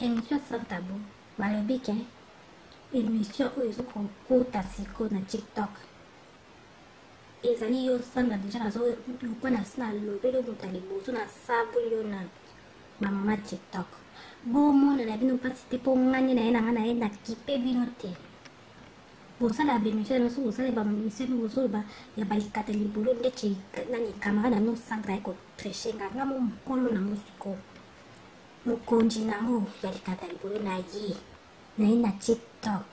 émission sans tabou balobi ke émission oyo ezokokota siko na tiktok ezali yo sanga deja nazolokwa na lobeli moto ya liboso na saboli yo na bamama tiktok bomona na bino mpasi te mpo ngani na ye na nga na ye na kipe bino te bosala bémission na biso bosala bamission bozoloba ya balikata libolo ndeti nani kamara na bino centre ekotreshe nga nga mo mokolo nango sikoyo mokonzi nango ya likata libolo na ye na tiktok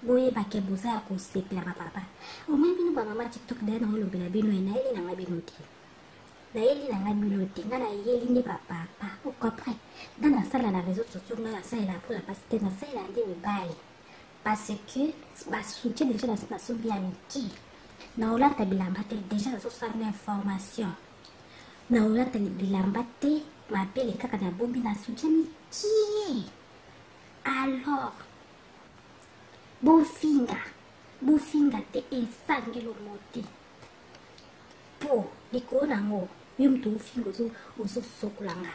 boyebake boza ya kosepela bapapa omoi bino bamama tiktok daye nango lobela bino ye nayeli nanga bino te nayeli nanga bino te nga nayeli nde bapapa okopre nga nasala na réseau sociaux nga nasalela mpo na pasi te nasalela nde mibali parce que basoutien déjà nasobi ya miki naolata bilamba te déjà nazosala information naolata bilamba te mabele kaka na bombi na soutien miki alors bofinga te esangelo moti po likolo nango yo mutu ofinga ozosokolanga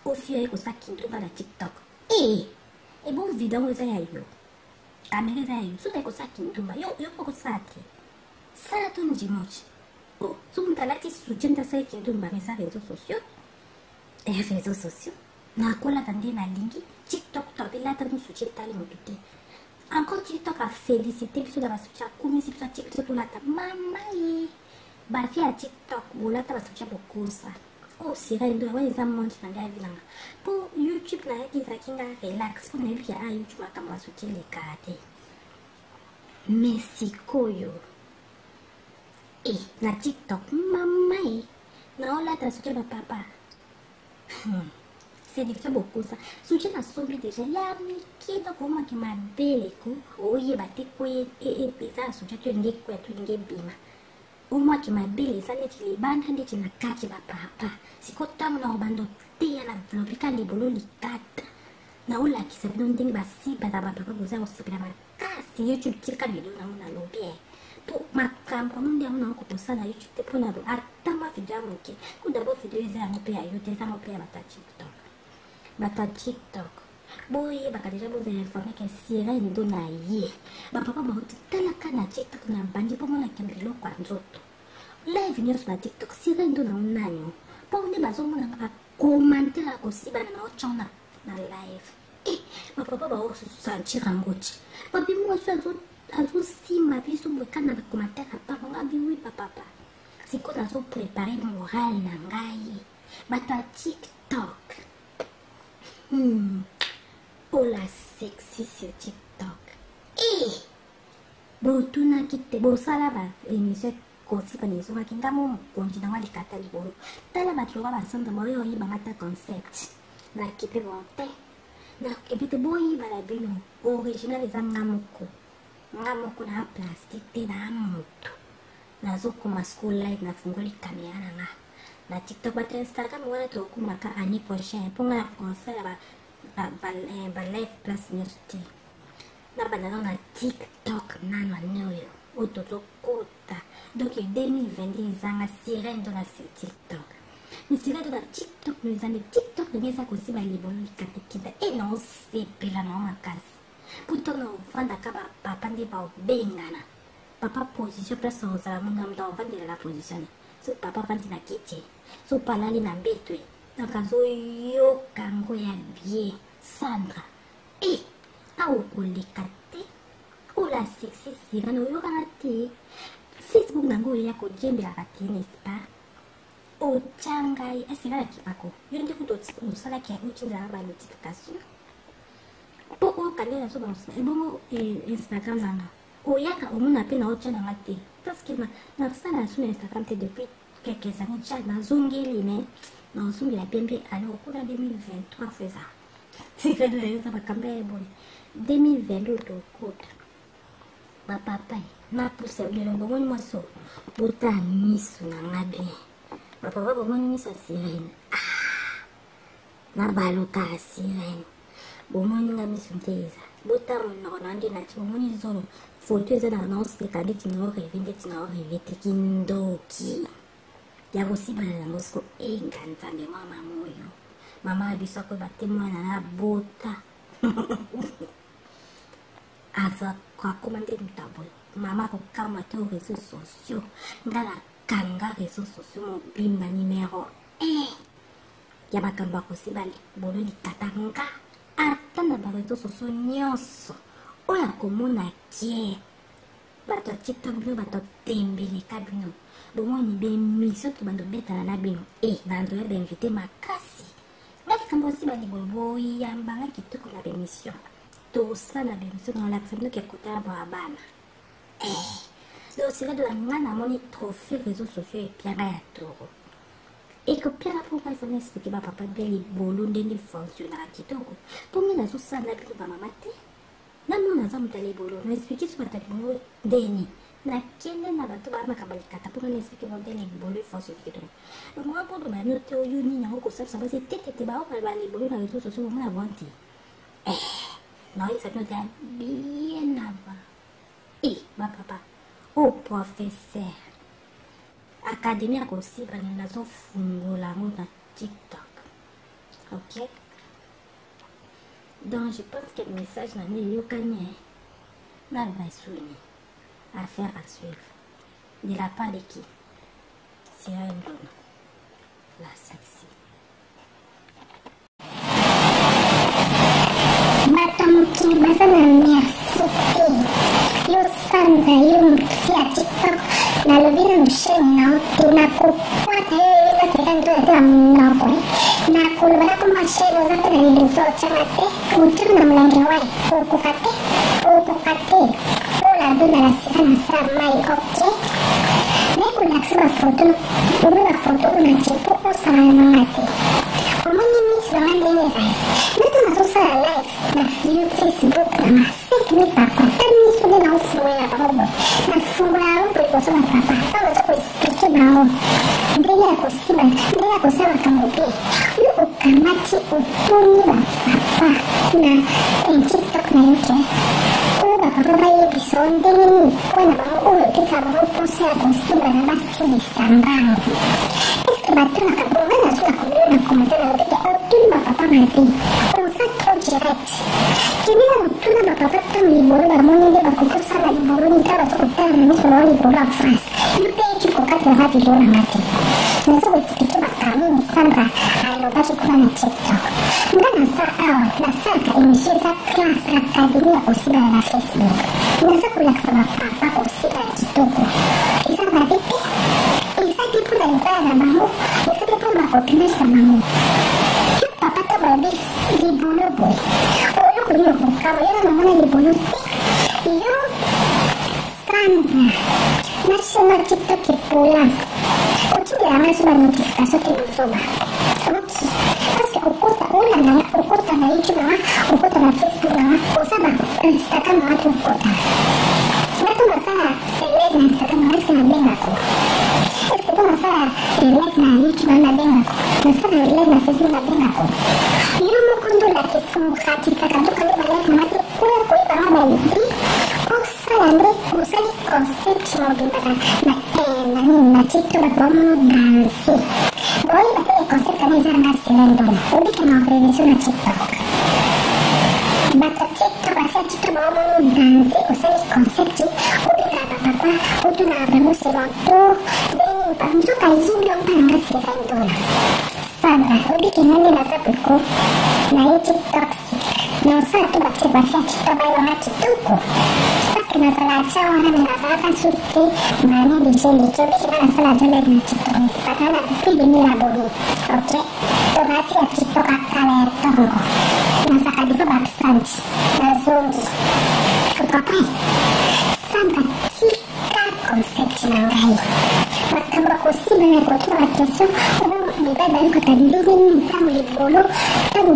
ofio ye kosa kindoba na tiktok ebo video eza ya yo kamera eza ya yo soki ekosa kindoba yo mpo kosala te sala to njimoci soki mutu alati soutien te asali kindoba mesa réseaux sociaux nakolata nde nalingi tiktok to abelata no soutien tali motu te encore tiktok afélicité biso na basoutien akomisi biso atie biso tolata mama ye bafia ya tiktok bolata basoutien bokosa sirene ndo awa eza monti na ngai avinanga mpo youtube nayaki ezalaki nga relax mpo nayebiki youtube makambo basoutien lekaka te mais sikoyo na tiktok mama ye naolata basoutien bapapa sélection bokosa soutien nasombi déjà ya miki donc omaki mabele ko oyeba te ko eza na soutien tolingi koya tolingi ebima omaki mabele eza neti libanda ndeti na kati bapapa siko ntango na obanda oteya na lobika libolo likata naolakisa bino ndenge basiba na bapapa boza kosepela makasi youtube tika video nango na lobi po makambo amundi yango nango kokosala youtube te mpona ata ma video ya moke ko dabo video eza yango mpe ya yo te eza yango mpe ya bata tiktok boyebaka deja bozala informe ke sirene ndo na ye bapapa bauti talaka na tiktok na bandi mpo monaka biloko ya nzoto live nyonso na tiktok sirene ndo na nani mpo nde bazomonaka bakommentaire ya kosibana na ocana na live bapapa baosentir yango ti babi mwasi azosima biso boka na bakommentaire ya papa nga biwi bapapa siko nazoprépare moral na ngai bato ya tiktok oh la sexy sur TikTok botunaki te bosala ba émission kosipa nezokaki ngamo mokonzi nango alikata libolo tala bato loka basanda baoyo oyebanga ta concept nakipe bon te nakipe te boyebala bino original eza nga moko na plastique te na moto nazokoma school live nafungoli kamera nanga na tiktok bato instagram wana tokumaka année prochaine mponga na konsala ba live place nyonso te na bandana na tiktok nano ane oyo oyo tozokota donc 2022 ezanga sirene ndo na tiktok misirene ndo na tiktok no eza nde tiktok ndenge eza kosiba libolo likatekida naosepela nao makasi mpo ntango na ovandaka bapapa nde baobengana papa position place ozala monga mutu ovandela la position so papa vandi na kiti so palali na mbetwe donc azoyoka ngo ya bien sandra aokoleka te ola sexy sirane oyokanga te facebook nango oyo ya kojembelaka te nespa otya ngai esengala kipako yo nde kutu osalaki otindela banotification mpo okande naso ebongo instagram nanga oyaka omona mpe na otya nanga te parce que nasala naso na instagram te depuis quelques années déjà nazongeli mais nazongela pembe alors kuna 2023 feza sikadeza makambo ya boye 2022 tokota bapapa napuse lelo bomoni mwaso bota miso na ngabe bapapa bomoni miso ya sirene na baloka ya sirene bomoni nga miso nteza bota monoko na nde nati bomoni zolo foto eza na naoseka ndeti naoreve te kindoki ya kosibana yango siko enga nzambe mama moyo mama ya biso akoyeba te mwana na bota aza kwakoma nde mutabolo mama kokama te aux réseaux sociaux ngala kanga réseaux sociaux mobimba numéro 1 ya makambo akosiba libolo likatanga ata na bareseaux sociaux nyonso oyo akomona kie bato ya tiktok bino bato tembeleka bino bomoni bemission to bando betana na bino bando ya bainvité makasi nga likambo osi balibolo boyambanga kitoko na bemission tosala bemission nolakisa bino kekotala bwa bana dosila de la nga namoni trophée réseaux sociaux epianga ya toro ekopianga mpo nga ifona explike bapapa bia libolo ndenge fonctionnaka kitoko mpo nge nazosala bino bamama te namona aza moto ya libolo naexplike so bato ya libolo ndeni nakende na bato bamaka balikata mpo nga naexplike bo nde libolo efonctionne kitoko bamama mpo bama bino te oyo nini yango kosalisa basi tetete baoka balibolo na réseaux sociaux bomona bonti naoyesa bino te bien avant bapapa professeur académie ya kosiba nazofungola yango na tiktok ok donc je pense que le message na nde eyokani na basuni affaire à suivre de la part de qui Sierra Ndona la sexy Matamki basana merci yo sanda yo mkia tiktok na lobina msheni na tunakufuata yo ila sekando ya mnoko na kulubana kuma shelo zate na nilizo chamate uturu na mlange wai ukukate ola duna la sikana saa mai okay neku naksima foto ubina foto unachipu osama na mate omoni misi wande nezai netu nasosala live na Facebook na maseki papa tani sule na ufuwe ya barobo na fungola robo ikosoma papa awa zako isipike bao ndege ya kusema kamobe yu ukamati utuni ba papa na tiktok na yoke uwe ba papa baye bisonde nini wana bao uwe pika bao pose ya kusima na basi lisambao eske batuna kabonga na sula kumio na komentana lopeke otuni ba papa mabi onsa direct kinira mutuna bapapa tamu libolo bamoni nde bakokosala libolo nitala tokotala na miso bao libolo ya france yupe ekikokatela libolo na mate nazo koexplike bakamini sandra alobaki kuna na tiktok nga nasa awa nasalaka émission eza classe académie ya kosibala na facebook naza kolakisa bapapa kosibala ya kitoko eza babe te eza te mpona libala na bango eza te mpona bakopinage na bango papa ta babe libolo boye oyo kolinga kokaba yo namona libolo te yo sandra nasoma tiktok epola otindela maso banotification te bozoba ok parce que okota olandanga okota na youtube anga okota na facebook anga oza ba instagram anga te okota ngato nasala live na instagram anga eske nabengako eske to nasala live na youtube anga nabengako nasala live na facebook nabengako yo moko ndolakisa mokatisaka tokande balive na mate oyo koyebanga balibi osala nde osali concept mobimba na tiktok bakomono danse boyeba te concept ana eza nanga selendona obike na prévision na tiktok bato tiktok basia tiktok bakomono danse osali concept obika bapapa otuna bango selantour ndeni nzoka ezimbi ompa nanga selendona sandra obike nande naza peko na ye tiktok naosala to batie basia tiktok bayebanga kitoko parce que nazala atia wana me nazalaka susu te mane dejeleke obiki nga nasala joleve na tiktok esakala na plus de 1000 abonné ok tobasi ya tiktok akala ya ntongo nazaka defo basanti nazongi comprends sandra tika concept na ngai makambo akosiba na kotuna bakestion mibali bayokota ndenge nini ntango libolo ntango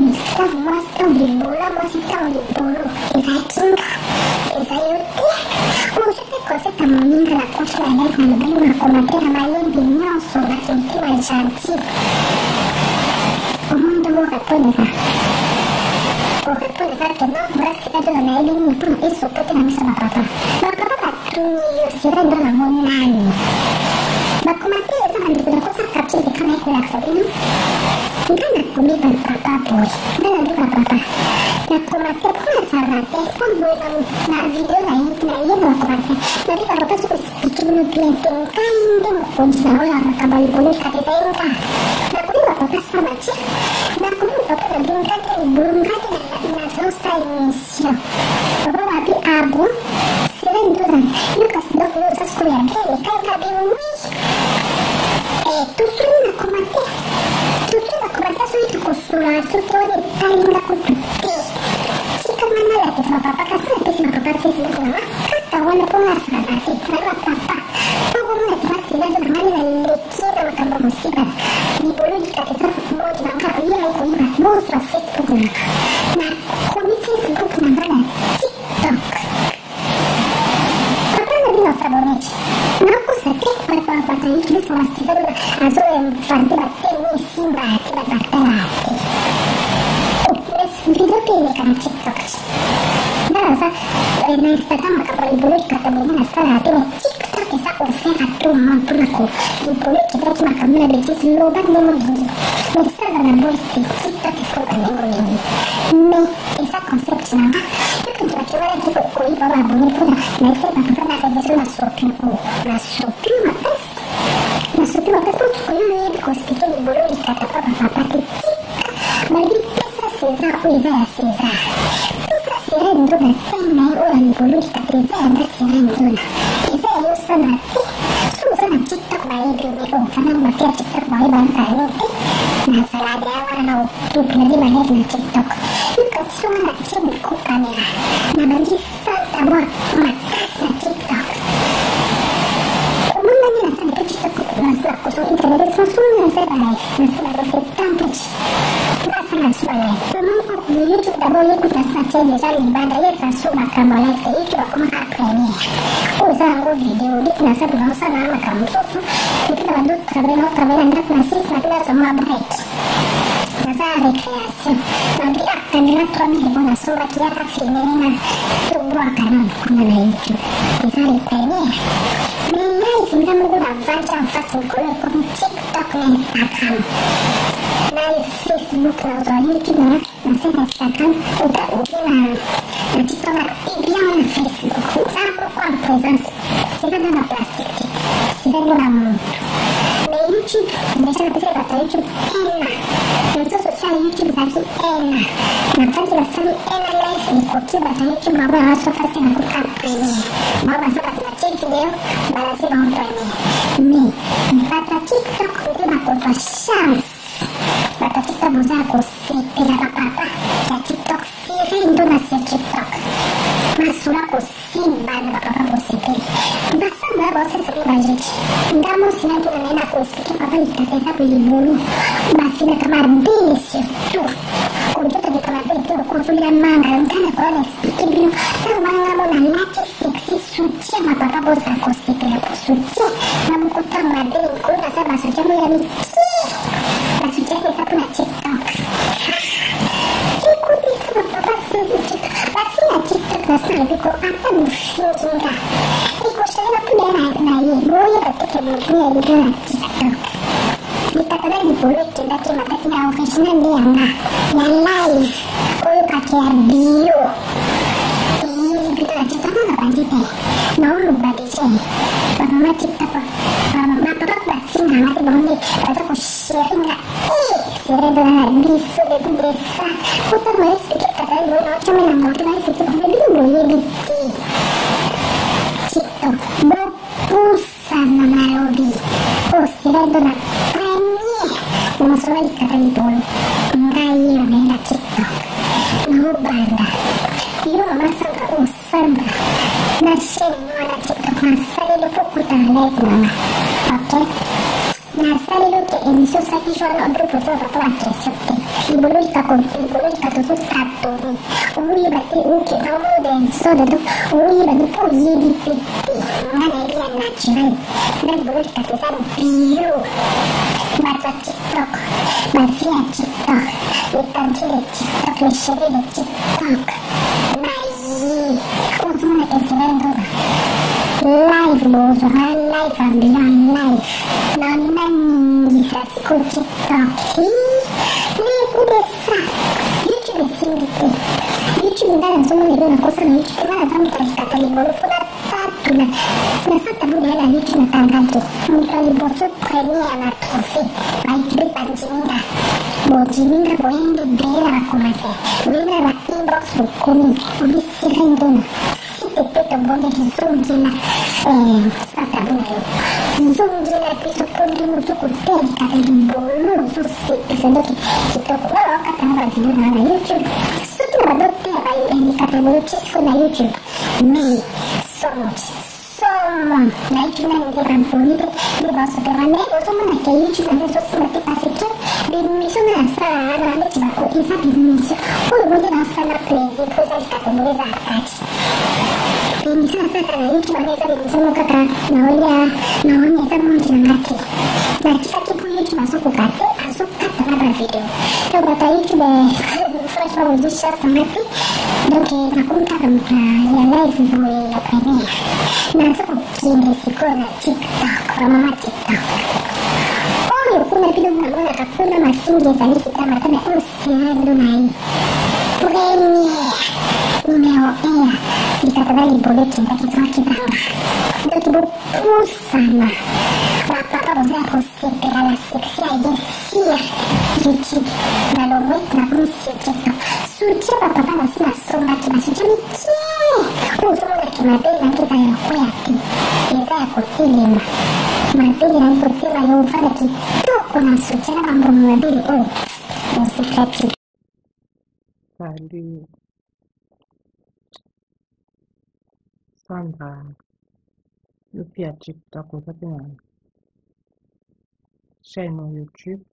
mwasi ntango libolo mwasi ntango libolo ezakinga eza yo te osete concept ya moninga na kote ya live na mibali na komatera mayembe nyonso bakintima gentil omondo morepondeka orepondeka ke non mwasi kadona nayebi nini mpona esopote na miso bapapa bapapa batuni yo sira ndo nango nani Baku mati sama dikuda kosa kapsi di kana kulak sabino. Kana kumi berpapa boy. Kana berpapa. Baku mati pun sarate pun boy na video na iya baku mati. Tapi kalau pas bikin bikin kain deh kunci orang kabal boleh kata saya. Baku ni baku sama cik. Baku ni baku bikin kan burung kan na selesai misi. Baku mati abu. Sering tuh Lucas dok usas kuliah kali kan kabe wih tuh aku mati so itu kusula tuh ni paling aku tuti jika mana lagi sama papa kasih habis sama papa sih semua kata wala pun nggak nanti kalau papa aku mau masih ada kemana lagi sama kamu musibah di bulu dikasih mau jangan iya aku ini mau Facebook nah kami Facebook mana TikTok sabonete. Naku sakit pada itu masih baru azul yang fanti bakteri simba tidak bakteri. Video ini kan TikTok. Nah, na Instagram kapal ibulit kata bunga salah hati TikTok bisa ofer atau mampu aku. Ibulit kita cuma kamu ada di seluruh nomor ini. Misal dengan boleh TikTok bisa kamu ini. Me bisa konsep nama. Kira-kira lagi koi bawa bunyi pun nah saya bakal ada di sana masuk pun koi ini because kita ibulit kata apa bagi pesa seza serendo da tema orang bulu dikata serendo kita harus sanati susah nak TikTok baik dulu karena masih TikTok baik bantai nah salah ada orang tuh lagi banyak na TikTok itu semua nak cek kamera nah bagi santa buat makas na TikTok umum lagi nak sampai TikTok nasi aku so internet semua saya baik nasi baru tampil Nasmale, teman aku YouTube tak boleh kita saja di jalan bandar ya kasut makam boleh itu aku makan premier. Usah video di nasa belum sana makam susu. Kita bantu travel anda nasi sampai semua baik. Nasa rekreasi. Nanti akan dilakukan di mana semua kita sini na tunggu akan kuna na YouTube. Bisa premier. Mengenai kita menggunakan Facebook kalau TikTok dan Instagram. Facebook atau YouTube masih rasakan udah nah kita bilang Facebook aku kan presence sudah ada plastik sudah ada na YouTube bisa kata YouTube enak itu sosial YouTube lagi enak nah kan jelas sekali enak live di koki bahasa YouTube bawa masuk pasti aku kampanye bawa masuk kata cek video balasi bang premier nih kata TikTok itu aku pasang kata kita bisa aku tidak apa-apa ya TikTok sering tuh nasi TikTok masuk aku simpan apa-apa aku sipil bahasa nggak bosan sering banjir nggak mau sinar tuh nenek aku sipil apa kita beli bulu masih nak kamar bilis itu untuk tadi kamar bilis itu konsumen mangga kan aku ada sipil bilang kalau mangga mau nalaci seksi suci apa-apa bosan aku sipil aku suci namun kota madin ku rasa masuk jamu yang sudah kita punya TikTok ikuti sama papa pasti na TikTok rasa lebih kok apa musuh juga ikut saya punya naik boleh betul kemudian di dalam TikTok kita kadang dibuat kita cuma kita occasional dia yang live kalau pakai bio gitu aja kan nggak lanjut deh mau lupa deh bagaimana TikTok apa sih nggak ngerti banget nih rasa aku sharing nggak dengan bisa dari desa putar balik sedikit kata gue macam yang mau balik sedikit jadi boleh biti TikTok berpusat nama lobby sudah dengan premier masalah kata itu enggak iya beda TikTok mau banda iyo masa nggak usah nasi mana TikTok masa itu putar live mana oke nasa itu ke emisio saki soal untuk foto foto aksesoris ibu kato tuh satu ui berarti uki kamu dan soda tuh ui berarti puji di piti mana dia natural dan ibu kato satu biru baca TikTok baca TikTok ikan cili TikTok leseri di TikTok nayi semua kesenangan tuh live bozora live ambulant live naona nyingi za siku TikTok nikudesa YouTube singite YouTube ndana somo ndio nakosa na YouTube na zamu katika libolofu na tatu na sasa bude hela YouTube na tangato mtu alibofu premier na trofe aikibe panjininga bojininga boende bela wakomate wena wa inbox bukumi ubisirendona sitepeto bonde kizungila sasa bunayo kizungila piso kondi musuku teli kakalimbolo susi sendoki kitoko wala wakata hapa video na YouTube suki na badote ya indikatebolo chisco na YouTube me so much na YouTube na ngira mponipe di baso perane osomo na ke YouTube na sosi na tipasike bimisho na saa na ande chibako isa bimisho ulu bonde na sana plezi kuza likatebolo za akati bimisho na sata na YouTube na isa bimisho mokaka naonya mungi na ngati na chika kipu YouTube na soko kate aso kata na video to bata YouTube fresh wa ujisha samati doke na kumtaka mta ya live boy ya premier na soko kinde siko na TikTok wa mama TikTok oyo kuna video mwana kakuna masingi ya niki kama kama usiando na hii premier umeoea ikatabali boleti ndakizwa kizanga doki bupusana wapapa bozea posepera la seksia yesia YouTube na lowe na kumsi TikTok suche papa na sila songa kima suche miche usomo na kimabeli na kiza ya kwea ti kiza ya kutilima mabeli na kutilima ya ufada kitoko na suche na mambo mabeli o usikati. Salut Sandra, eu fui a TikTok, eu tenho chaîne no YouTube,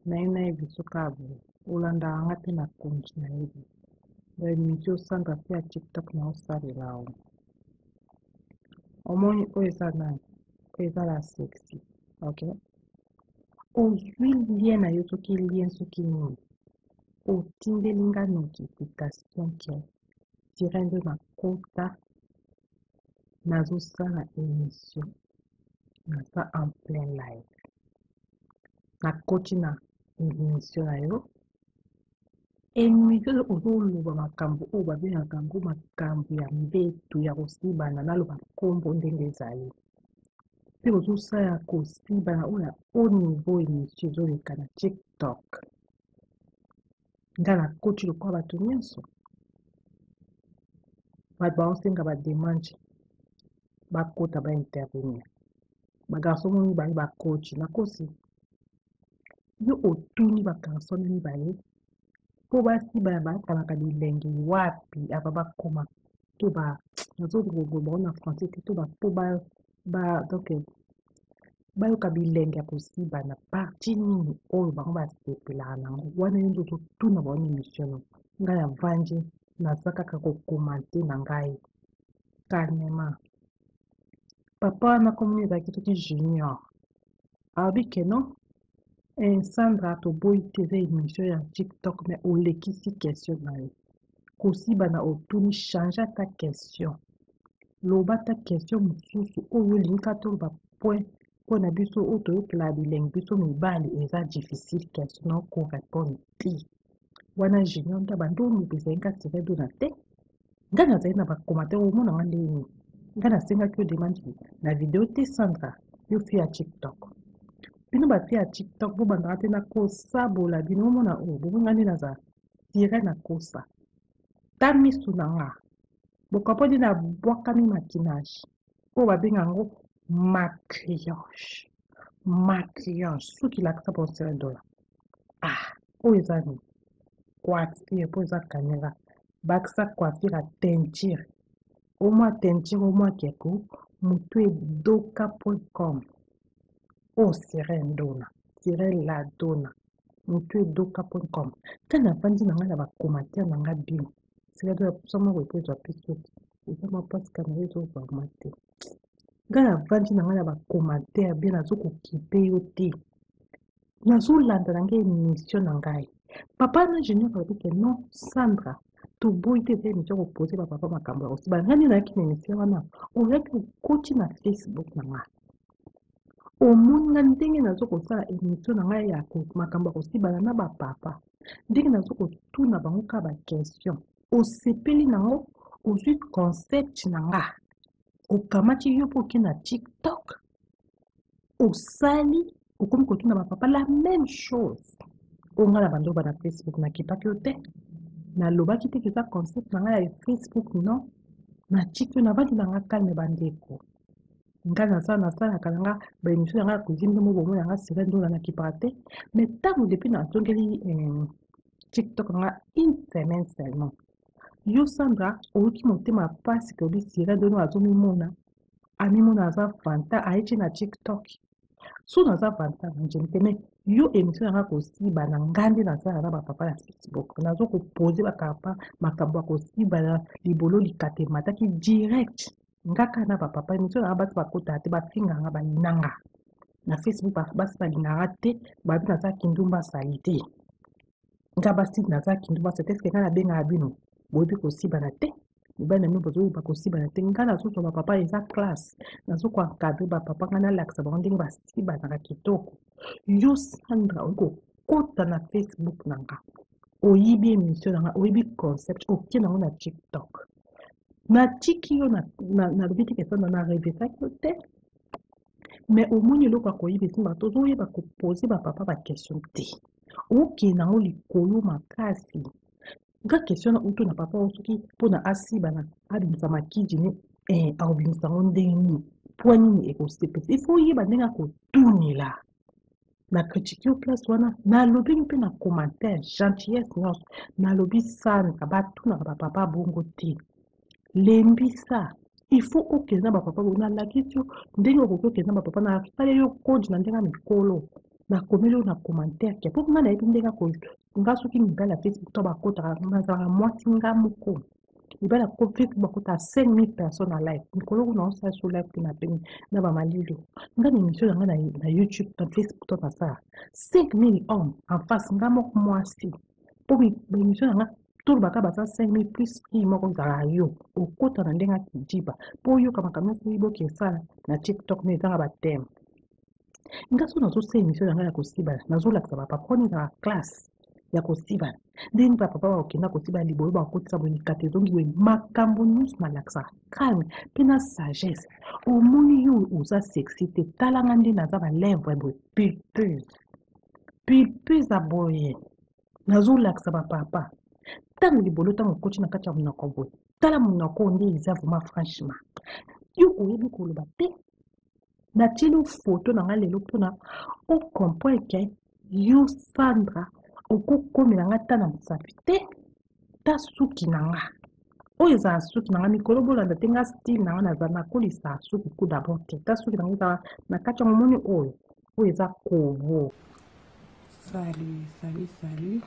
na hivi sukabu, ulanda angati na kunji na hivi. Ndio mimi Sandra pia TikTok na usari lao. Omoni oeza la sexy, okay? Ozwi lien na yo soki lien soki nini. Otindelinga notification ke tirende na kota nazosala émission naza en plein live nakoti na émission na yo émission ozoloba makambo oyo babengaka yango makambo ya mbetu ya kosibana naloba nkombo ndenge ezali mpe ozosala kosibana oyo au niveau émission ezoleka na TikTok nga nakoti lokola bato nyonso bato baosenga bademande bakota baintervenir bagarso mo mibale bakochi nakosi yo otuni bagarso na mibale mpo basibana batalaka bilenge wapi aba bakoma to nazologoba na français te to mpo donc bayoka bilenge ya kosibana parti nini oyo bango basepelaka nango wana yo nzo totuna bango émission ngai avandi naza kaka kokomante na ngai calmement papa na komoni ezalaki soki junior alobi ke non Sandra toboyi te eza émission ya TikTok me olekisi question na yo kosibana otuni change ta question loba ta question mosusu oyo olingi kaka toloba point mpo na biso oyo toyokela bilenge biso mibali eza difficile question na okorépondre te wana junior nda bando omipesa nga tiredo na te nga nazali na bakomatere omona nga ndeni nga nasengaki odemande na video te Sandra yo fi ya TikTok bino bafi ya TikTok bobandaka te na kosabola bino omona oyo bobonga nde naza tire na kosa ta misu na nga bokapodi na bwakami makinage oyo babenga yango maquillage soki lakisa ponsere dola oyo eza ni coiffure mpo eza kamera bakisa coiffure ya teinture omwa teinture omwa keko motu edoka.com o Sirène Dona Sirène la Dona motu edoka.com ka navandi na ngai na bakomatere na ngai bino sika soma koepo ezwa pisoki eza mapasi kamera ezozwama te nga navandi na ngai na bakomatere bien nazokokipe yo te nazolanda na ngai émission na ngai papa na junior alobi ke non Sandra toboyi te eza émission kopose bapapa makambo ya kosiba ngani nayaki na émission wana oyaki okoti na Facebook na nga omoni nga ndenge nazokosala émission na ngai ya makambo ya kosibana na bapapa ndenge nazokotuna bango ka baquestion osepeli nango ozwi concept na nga okamati yo mpo oke na TikTok osali okomi kotuna bapapa la même chose onga na bandoba na Facebook nakipaki yo te nalobaki te keza concept na ngai ya Facebook non na TikTok navandi na nga kalme bandeko nga nasalaka na nga baémission na nga ya cuisine nde mobongo na nga sira ndo nakipaka te mais ntango depuis nazongeli TikTok na nga une semaine seulement yo Sandra oyoki motema pasi ke obi sira ndo azomimona amimona aza fanta ayetie na TikTok so naza fanta nanjeni te mais yo émission na nga kosiba na ngandi nasala na bapapa ya Facebook nazokopose bakapa makambo ya kosiba na libolo likate mataki direct ngaka na bapapa émission na nga basi bakota te bafinganga balinanga na Facebook basi balinganga te babi naza kindumba sali te nga basi naza kindumba sali te eske nga nabengaka bino boyebi kosibana te mibali na mino bozoyeba kosibana te nga nazozwa bapapa eza classe nazokoencadre bapapa nga nalakisa bango ndenge basibanaka kitoko yo Sandra okokota na Facebook na nga oyibi émission na nga oyibi concept oke nango na TikTok natiki yo nalobi te kesana na revesaki yo te mais omoni eloko ya koyiba esimba tozoyeba kopose bapapa baquestion te okende nango likolo makasi nga question na utu na papa osoki mpona asibana abimisa makiji ne aobimisa ngo ndenge nini mpo nini ekosepesa ifo oyeba ndenge akotunela na kritike yo place wana nalobi mpe na commentaire gentillesse nyonso nalobi Sandra batunaka bapapa bongo te lembisa ifo okende na bapapa bongo nalakisi yo ndenge okoki okende na bapapa nasali yo kodi na ndenge ya mikolo nakomeli yo na commentaire ke mpo nga nayebi ndenge nga soki mibali ya Facebook to bakotaka nazalaka mwasi nga moko mibali ya Facebook bakota 5000 personnes na live mikolo kuna osala so live mpe na peni na bamalilo nga na émission na nga na YouTube na Facebook to nasala 5000 hommes en face nga moko mwasi mpo baémission na nga tolobaka baza 5000 plus fille moko ezalaka yo okota na ndenge akijiba mpo oyoka makambo nyonso oyiboki esala na TikTok me ezanga bateme nga so nazosala émission na ngai ya kosibana nazolakisa bapapa mponi ezalaka classe ya kosibana ndeni bapapa bakokenda kosibana libolo bakotisa boye likata ezongi boye makambo nyonso nalakisaka calme mpe na sagesse omoni yo oza sexy te talanga nde naza balèvre boye pulpeuse boye nazolakisa bapapa ntango libolo ntango okoti na kati ya monoko boye tala monoko nde eza vraiment franchement yo oyebi koloba te natieli foto na nga lelo mpona ocomprendre ke yo Sandra okokomela nga ta na mosapi te ta suki na nga oyo ezala suki na nga mikolo bolanda te nga style na nga naza nakolisa suki ku d'abord te ta suki na nga ezala na kati ya momoni oyo eza kovo. Salut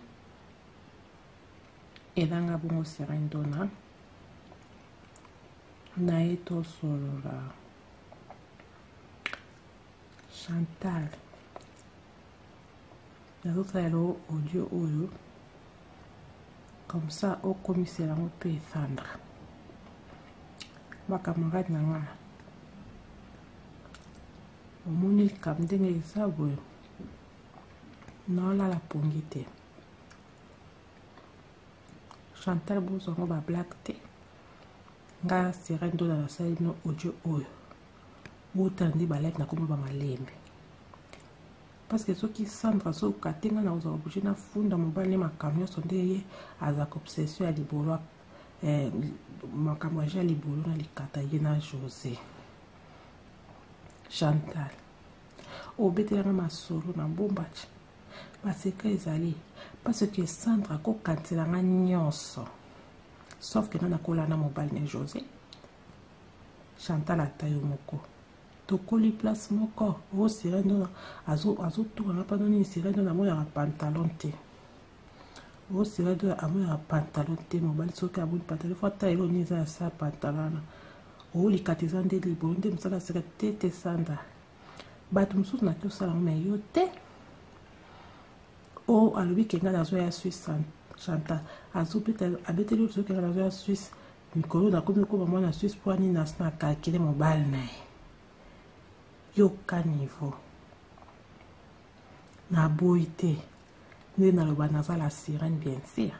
elanga bongo serendona naye tosolola Chantal nazosala audio oyo comme ça okomisela yango mpe Sandra bakamarade na nga omoni likambo ndenge eza boye naolala pongi te Chantal bozwango bablack te nga serendona nasali no audio oyo botandi balive na kombo bamalembe parce que soki Sandra soka te nga na ozala oblige nafunda mobali ne makambo nyonso nde ye azaka obsession ya libolo makambo aja ya libolo na likata ye na José Chantal obetelanga masolo na bombaci baseka ezali parce que Sandra kokantelanga nyonso sauf que nga nakola na mobali ne José Chantal ata yo moko tokoli place moko o serendo azotunga pa nini serendo na moya ya pantalon te o serendo amoya ya pantalon te mobali soki abuni pantalon fo ata elo niza ya sa pantalon o likatiza nde libolo nde mosala seka te Sandra bato mosusu na tosala me yo te o alobi ke nga nazoya Suisse Chantal azopeta abeteli oyo tozokela nazo ya Suisse mikolo nakomi koba mwana Suisse mpo ani na kalkile mobali na ye yoka niveau naboyi te nde naloba naza la sirène bien sûr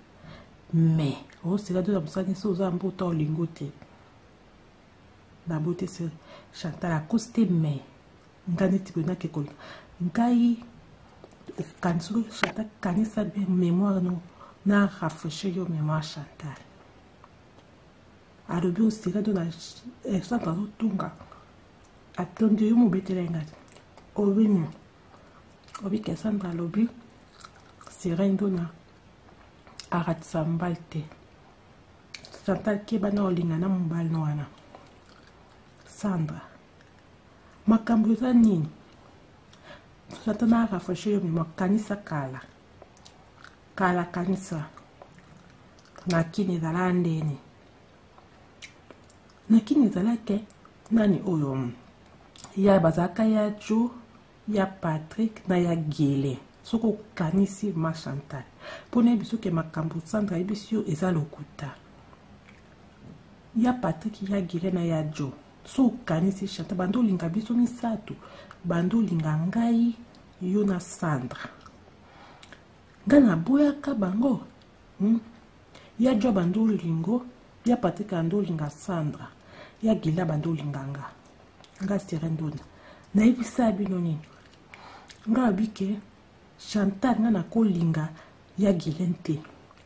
mais osila to na mosani so oza mbota olingo te naboyi te se Chantal akosi te mais nga neti boye nakekola ngai okanisi Chantal kanisa bien mémoire no na rafraîchir yo mémoire Chantal alobi osila to na centre azotunga atondi yo mobetela ngati obini obi Cassandra alobi sirène to na aratisa mbali te Chantal keba na olinga na mobali no wana Sandra makambo eza nini Chantal na rafraîchir yo mémoire kanisa kala kanisa nakini ezala ndeni nakini ezalake nani oyo ya bazalaka ya Jo ya Patrick na ya Gile soko okanisi ma Chantal mpona yebi soki makambo Sandra yebi si yo eza lokuta ya Patrick ya Gile na ya Jo so okanisi Chantal bando olinga biso misato bando olinga ngai yo na Sandra nga naboyaka bango ya Jo bando olingo ya Patrick bando olinga Sandra ya Gile bando olinga nga sirène dona nayebisa bino nini nga abike Chantal nga nakolinga ya Gile te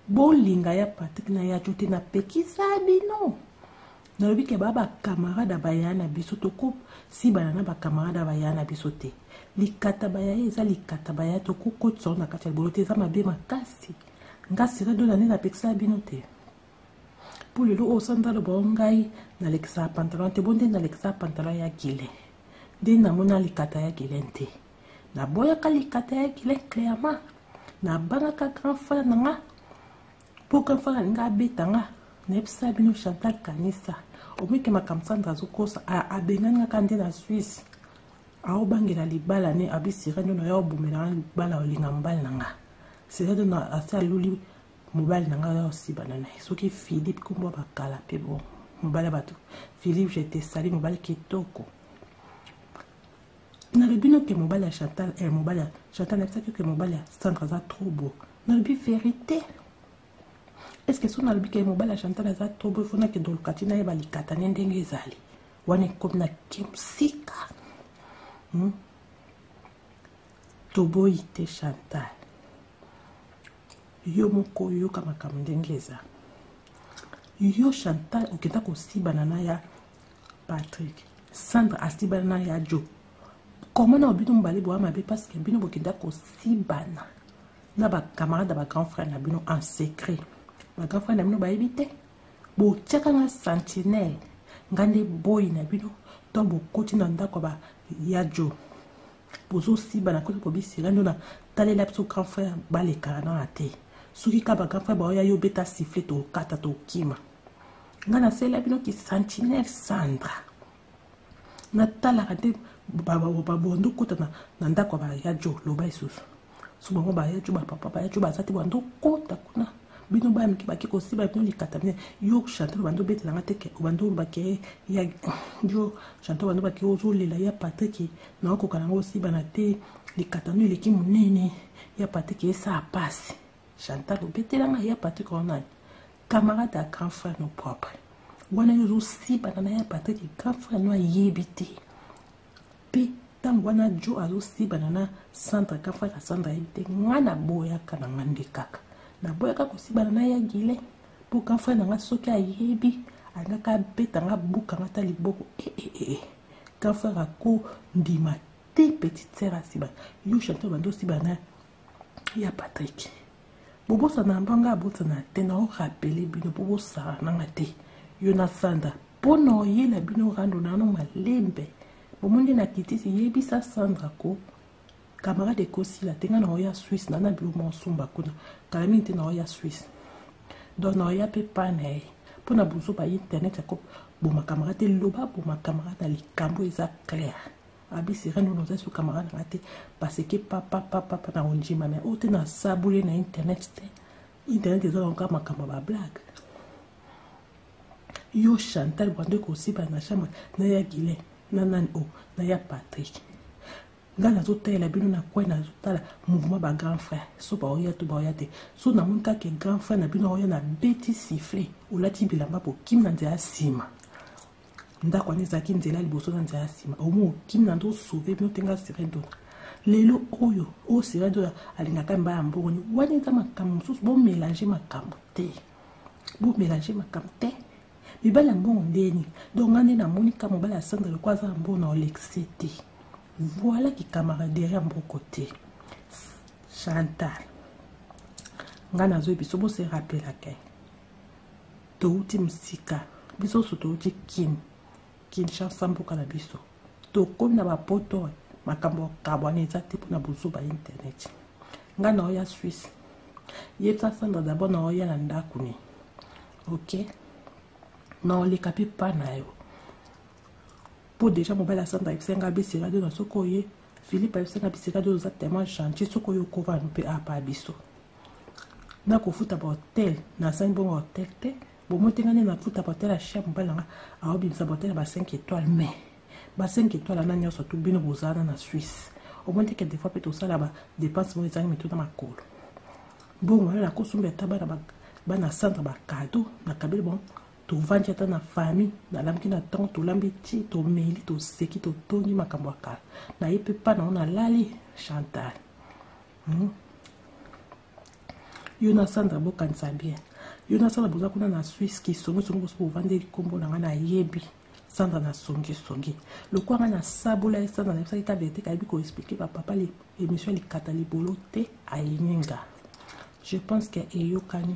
bolinga ya Patrick na ya Jo te napekisa bino nalobi ke bakamarada baya na biso toko sibana na bakamarada baya na biso te likata baya eza likata baya tokokotisa na kati ya libolo te eza mabe makasi nga sirène dona nde napekisa bino te mpo lelo oyo Sandra loba ngai nalekisa pantalon te bo nde nalekisa pantalon ya Gile nde namona likata ya Gile te naboyaka likata ya Gile clairement nabangaka grand frère na nga mpo grand frère alinga abeta nga nayebisa bino Chantal kanisa omeke makambo Sandra azokosa abengani ngaka nde na Suisse aobangela libala ne abi sirène na yo obumela libala olinga mobali na nga sirène na asi aluli mobali na nga ya osibana na ye soki Philippe kombo bakala mpe bon mobali bato Philippe jete sali mobali kitoko nalobi no ke mobali ya Chantal mobali ya Chantal nayebisaki ke mobali ya Sandra aza trop beau nalobi vérité est-ce que so nalobi ke mobali ya Chantal aza trop beau fona ke dolokati na ye balikata ne ndenge ezali wana ekomi na kemsika toboyi te Chantal yo moko oyoka makambo ndenge eza yo Chantal okenda kosibana na ya Patrick Sandra asibana na ya Jo comment na bino mbali boa mabe parce que bino bokenda kosibana na bakamarade ba grand frère na bino en secret ba grand frère na bino bayebi te botiaka nga sentinelle ngande boyi na bino to bokoti na ndako ba ya Jo bozosibana koti kobisira ndo na talela biso grand frère balekaka na te soki ka ba grand frère baoya yo beta sifflet tokata tokima nga nasala bino ki sentinelle Sandra natalaka te babondo kota na ndako ba ya Jo loba isusu so bango ba ya Jo ba papa ba ya Jo baza te bando kota kuna bino ba miki baki kosiba bino likata bino yo Chantal bando betela nga te ke bando bake ya Jo Chantal bando bake ozolela ya Patrick na okoka nango osiba na te likata no eleki monene ya Patrick esa apasi Chantal obetela nga ya Patrick onani camarade à grand frère no propre wana yo ozosiba na ya Patrick grand frère no ayebi te pe ntango wana Jo azosibana na Sandra grand frère ya Sandra ayebi te nga naboyaka na nga nde kaka naboyaka kosibana na ya Gile mpo grand frère na nga soki ayebi alingaka abeta nga buka nga ta liboko grand frère ako ndima te petite sœur asibana yo Chantal bando osibana ya Patrick bobosa na mbanga abotana te na orapele bino bobosala nanga te yo na Sandra mpo na oyela bino rando nano malembe bomundi na kitisi yebisa Sandra ko camarade ekosila te nga na oya Suisse nana bilo monsumba kuna kala mingi te na oya Suisse donc na oya mpe pa na ye mpo na bozo ba internet yako boma camarade loba boma camarade na likambo eza clair abisi rendo noza su camarade na te parce que papa na ondima mais ote na sabule na internet te internet eza encore makambo ba blague. Yo Chantal bande ko si ba na chambre na ya Guilin na nani o na ya Patrick. Nga na zotela bino na kwe na zotala mouvement ba grand frère so ba oya to ba oya te so na monka ke grand frère na bino oya na beti siffler olati bilamba po kim na nzela sima ndako ani zaki nzela liboso na nzela sima omo kim na ndo sauver bino tenga sirendo lelo oyo o sirendo alingaka mba ya mboni wani eza makambo mosusu bo mélanger makambo te mibala mbongo ndeni donc ngane na monika mobala ya Sandra le kwaza mbona olexité. Voilà qui camaraderie à mon côté. Chantal. Ngana zo biso bo se rappelle la kay. To uti musika. Biso so to uti kin chansa mboka na biso. To kom na ba poto makambo kabwane ezate pona bozo ba internet. Ngana oya Suisse. Yeta Sandra d'abord na oya na ndako ni. OK? Na ole kapi pa na yo. Pour déjà mobile à Sandra Ipsenga bisira de sokoye Philippe Ipsenga bisira de tellement gentil sokoyo kova no pe apa biso na ko futa ba hotel na 5 bon hotel te bo motengane na futa ba hotel a chef mobile nga a obi sa hotel ba 5 étoiles mais ba 5 étoiles na nyoso to bino bozana na Suisse au moins que des fois peut ça là ba dépense mo ezangi meto na makolo bon wala ko sumbe taba ba na Sandra ba cadeau na kabeli bon to vandi ata na famille na lamki na temps to lambi ti to meli to seki to toni makambo akala na yepe pa na ona lali Chantal yo na Sandra bokanisa bien yo na Sandra boza kuna na Suisse ki songo bo vandi kombo na ngana yebi Sandra na songi le kwa ngana sabola Sandra na saki ta vérité ka bi ko expliquer papa les émission les katalibolo te ayeninga je pense que eyo kani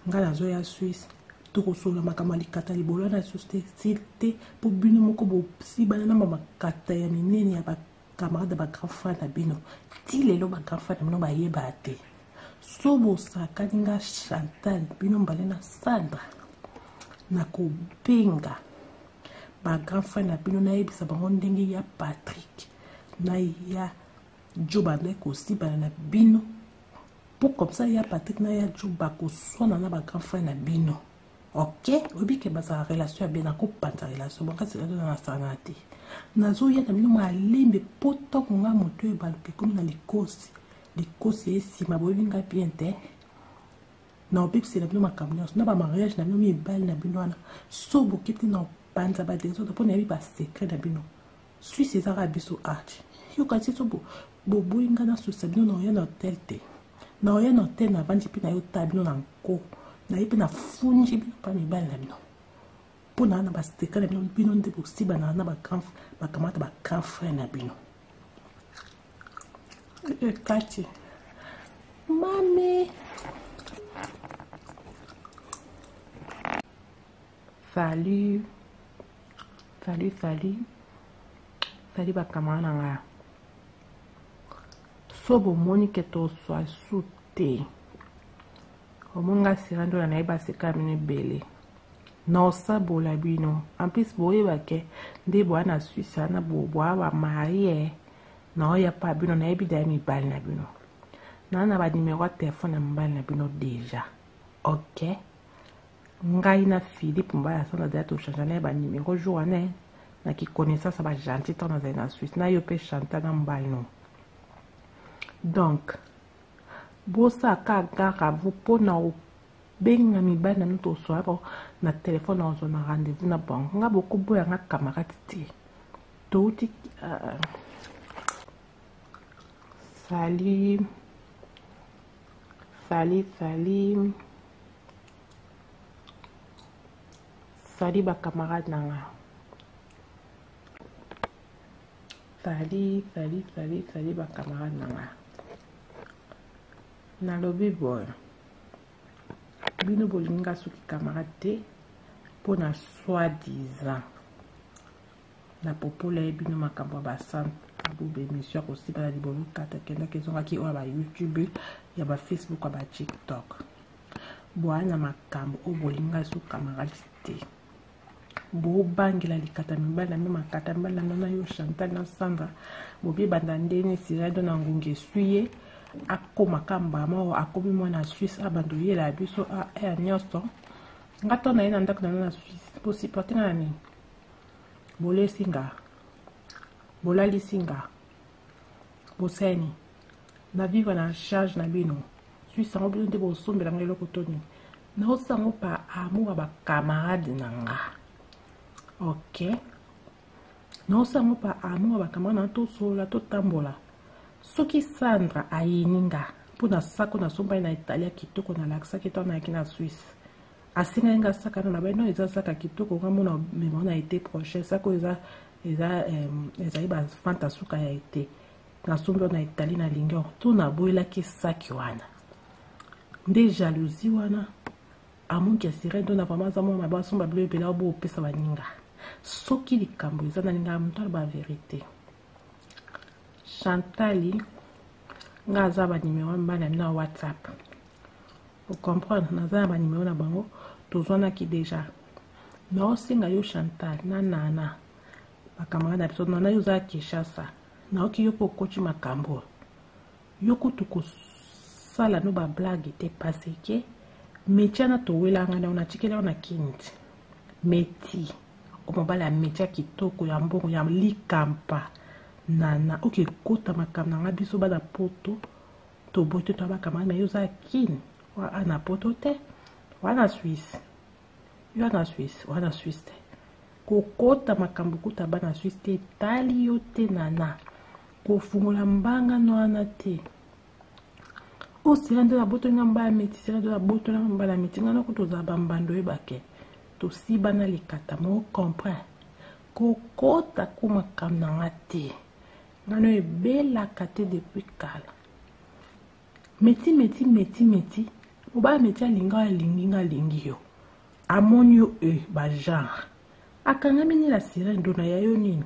ngana zo ya Suisse to so la makamali kata libolo na société pour bino moko bo si bana na mama kata ya minene ya ba camarade ba grand frère na bino ti lelo ba grand frère na ba yeba te so bo sakaninga Chantal bino mbale na Sandra na ko benga ba grand frère na bino na yebisa bango ndenge ya Patrick na ya Joba na ko si bana na bino pour comme ça ya Patrick na ya Joba ko sona na ba grand frère na bino. OK, obi ke baza relation bien na ko panta relation bon kasi na na sanate nazo ya na mino malembe poto nga moto e baluke comme na likosi esi mabobi nga bien te na obi c'est na bino makamnya na ba mariage na bino mi bal na bino na so bo kiti na panta ba dezo to na bi ba secret na bino Suisse ezara biso art yo kasi so bo boinga na so sabino na ya na hotel te na ya na hotel na bandi pi na yo tabino na nko na yepe na funji bino pa mibali na bino po na ba steka na bino nde bosi ba na ba kamata ba grand frère na bino kati mame salut ba kamana nga so bo moni ke to so asute omonga sirando na iba seka mine bele na osabola bino en plus boyeba ke nde bwana Suisse na bwa ba marie na oya pa bino na ebida mibali na bino na ba numéro de téléphone na mibali na bino déjà. OK, ngai na Philippe mbaya sana da to changer na ba numéro jour na ki connaissance ba gentil ton na Suisse na yo pe Chantal na mbali no donc bosa ka gara vous pona o benga mibali na to so abo na téléphone na zo na rendez-vous na banque nga boko boya nga camarade ti to uti salut ba camarade na nga salut ba camarade na nga na lobi boy bino bolinga suki camarade pour na soi-disant na popola bino makambo ba sant bobe monsieur aussi ba libolo kata kenda kezonga ki oba YouTube ya ba Facebook ba TikTok bwana makambo o bolinga suki camarade te bo bangela likata mibala me makata mbala na yo Chantal na Sandra bobi banda ndene sirado na ngunge suye akoma kamba mo akomi mwana Suisse abando yela biso a nyonso ngato na ina ndako na Suisse pour supporter nani bole singa bolali singa boseni na vivre na charge na bino Suisse ngo bino ndebo sombela ngelo kotoni na osango pa amour ba camarade nanga ok na osango pa amour ba camarade na to sola to tambola soki Sandra ayininga pona sako na somba na Italia kitoko na laksa kitoko na kina Suisse asinga nga saka na beno eza saka kitoko ngamo na memo na été prochain sako eza iba fantasuka ya été na somba na Italie na lingo to na boila ki saki wana nde jalousie wana amungi asire ndo na vraiment zamo ma ba somba bleu pela bo pesa baninga soki likambo eza na linga mutala ba vérité Chantali nga za ba numéro mbana na WhatsApp. Vous comprenez na ba numéro na bango tozona ki déjà. Na osinga yo Chantal na nana. Ba camarade biso na yo za Kishasa. Na oki yo pokochi makambo. Yo kutuko sala no ba blague te passé ke métier na to wela nga na tikela na kinti. Meti. O mobala métier kitoko ya mbongo ya likampa. Nana ok kota makamna nga biso bada poto to bote to bakama na yoza kin wa ana poto te wana Suisse yo na Suisse wana Suisse te ko kota makambu kuta bana Suisse te tali yo te nana ko fungola mbanga no ana te o sirende la boto ngamba meti sirende la boto ngamba la meti ngana ko to za bambando ebake to si bana likata mo comprend ko kota kuma kamna nga te ngano ebela kate depuis kala meti oba meti alinga alingi yo amoni yo ba genre akanga mini la sirene ndona ya yo nini